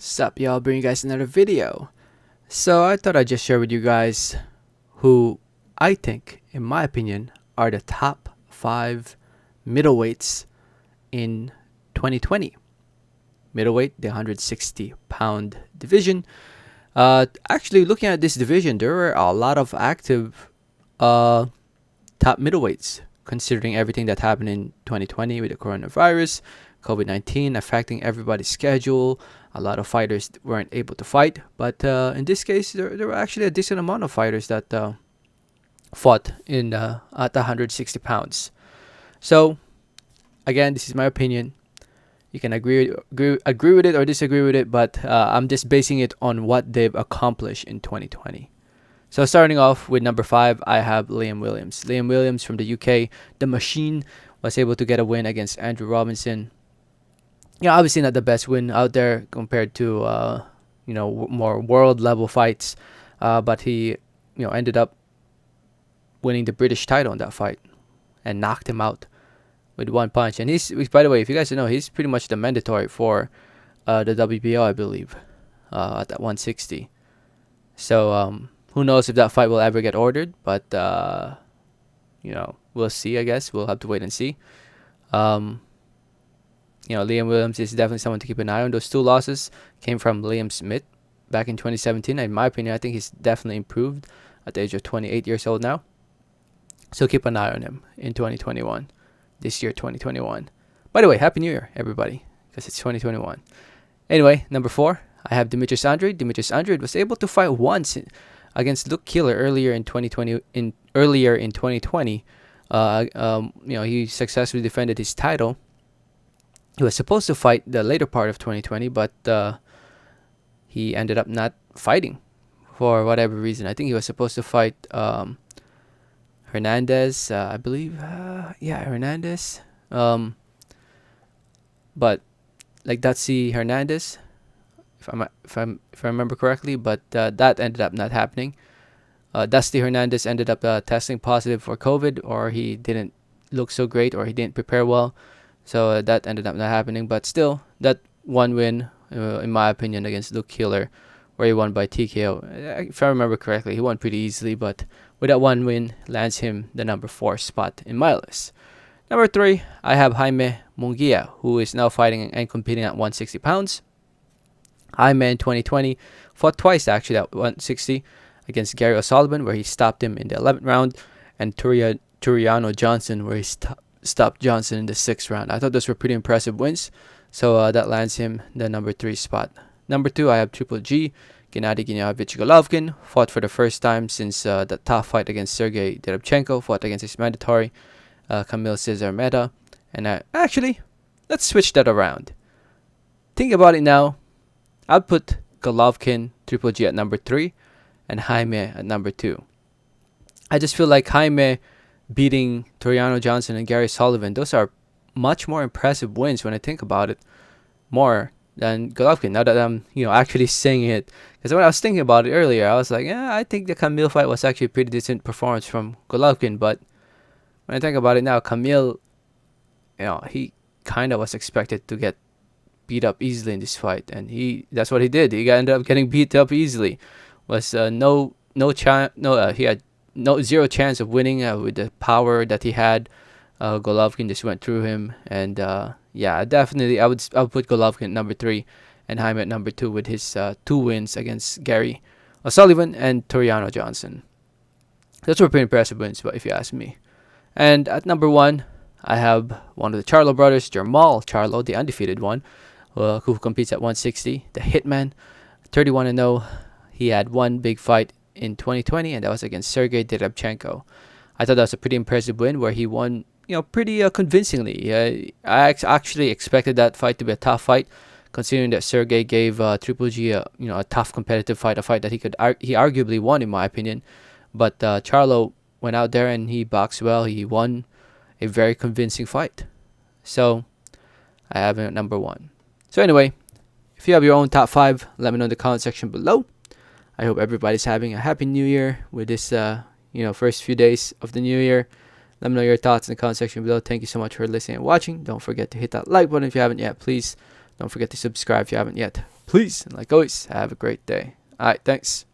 Sup y'all, bring you guys another video. So I thought I'd just share with you guys who I think, in my opinion, are the top 5 middleweights in 2020. Middleweight, the 160-pound division. Actually, looking at this division, there were a lot of active top middleweights, considering everything that happened in 2020 with the coronavirus, COVID-19 affecting everybody's schedule. A lot of fighters weren't able to fight, but in this case, there were actually a decent amount of fighters that fought in at 160 pounds. So, again, this is my opinion. You can agree with it or disagree with it, but I'm just basing it on what they've accomplished in 2020. So starting off with number 5, I have Liam Williams. Liam Williams from the UK, the Machine, was able to get a win against Andrew Robinson. Yeah, obviously not the best win out there compared to more world level fights, but he ended up winning the British title in that fight and knocked him out with one punch. And he's, by the way, if you guys don't know, he's pretty much the mandatory for the WBO, I believe, at that 160. So who knows if that fight will ever get ordered, but we'll see. I guess we'll have to wait and see. Liam Williams is definitely someone to keep an eye on. Those 2 losses came from Liam Smith back in 2017. In my opinion, I think he's definitely improved at the age of 28 years old now. So keep an eye on him in 2021. This year, 2021. By the way, Happy New Year, everybody, because it's 2021. Anyway, number 4, I have Demetrius Andrade. Demetrius Andrade was able to fight once against Luke Killer earlier in 2020. He successfully defended his title. He was supposed to fight the later part of 2020, but he ended up not fighting for whatever reason. I think he was supposed to fight Hernandez, I believe. Hernandez. But like Datsy Hernandez, if I remember correctly, but that ended up not happening. Dusty Hernandez ended up testing positive for COVID, or he didn't look so great, or he didn't prepare well. So that ended up not happening. But still, that one win, in my opinion, against Luke Killer, where he won by TKO. If I remember correctly, he won pretty easily. But with that one win, lands him the number 4 spot in my list. Number 3, I have Jaime Munguia, who is now fighting and competing at 160 pounds. Jaime in 2020 fought twice actually at 160 against Gary O'Sullivan, where he stopped him in the 11th round, and Turiano Johnson, where he stopped Johnson in the 6th round. I thought those were pretty impressive wins. So that lands him the number 3 spot. Number 2, I have Triple G, Gennady Gennadievich Golovkin. Fought for the first time since the tough fight against Sergey Derevchenko. Fought against his mandatory, Kamil Cesar Meta. And actually, let's switch that around. Think about it now. I'll put Golovkin, Triple G at number 3, and Jaime at number 2. I just feel like Jaime beating Toriano Johnson and Gary Sullivan, those are much more impressive wins when I think about it, more than Golovkin. Now that I'm actually saying it, because when I was thinking about it earlier, I was like, I think the Kamil fight was actually a pretty decent performance from Golovkin. But when I think about it now, Kamil, he kind of was expected to get beat up easily in this fight, and that's what he did. He ended up getting beat up easily. Was he had zero chance of winning with the power that he had. Golovkin just went through him, and definitely I would put Golovkin at number 3 and Jaime at number 2 with his 2 wins against Gary O'Sullivan and Toriano Johnson. Those were pretty impressive wins, but if you ask me. And at number 1, I have one of the Charlo brothers, Jermall Charlo, the undefeated one, who competes at 160, the Hitman, 31-0. He had one big fight in 2020, and that was against Sergey Derevchenko. I thought that was a pretty impressive win, where he won, pretty convincingly. I actually expected that fight to be a tough fight, considering that Sergey gave Triple G a tough competitive fight, a fight that he arguably won in my opinion. But Charlo went out there and he boxed well. He won a very convincing fight. So I have him at number 1. So anyway, if you have your own top 5, let me know in the comment section below. I hope everybody's having a happy new year with this first few days of the new year. Let me know your thoughts in the comment section below. Thank you so much for listening and watching. Don't forget to hit that like button if you haven't yet. Please don't forget to subscribe if you haven't yet. Please, and like always, have a great day. All right, thanks.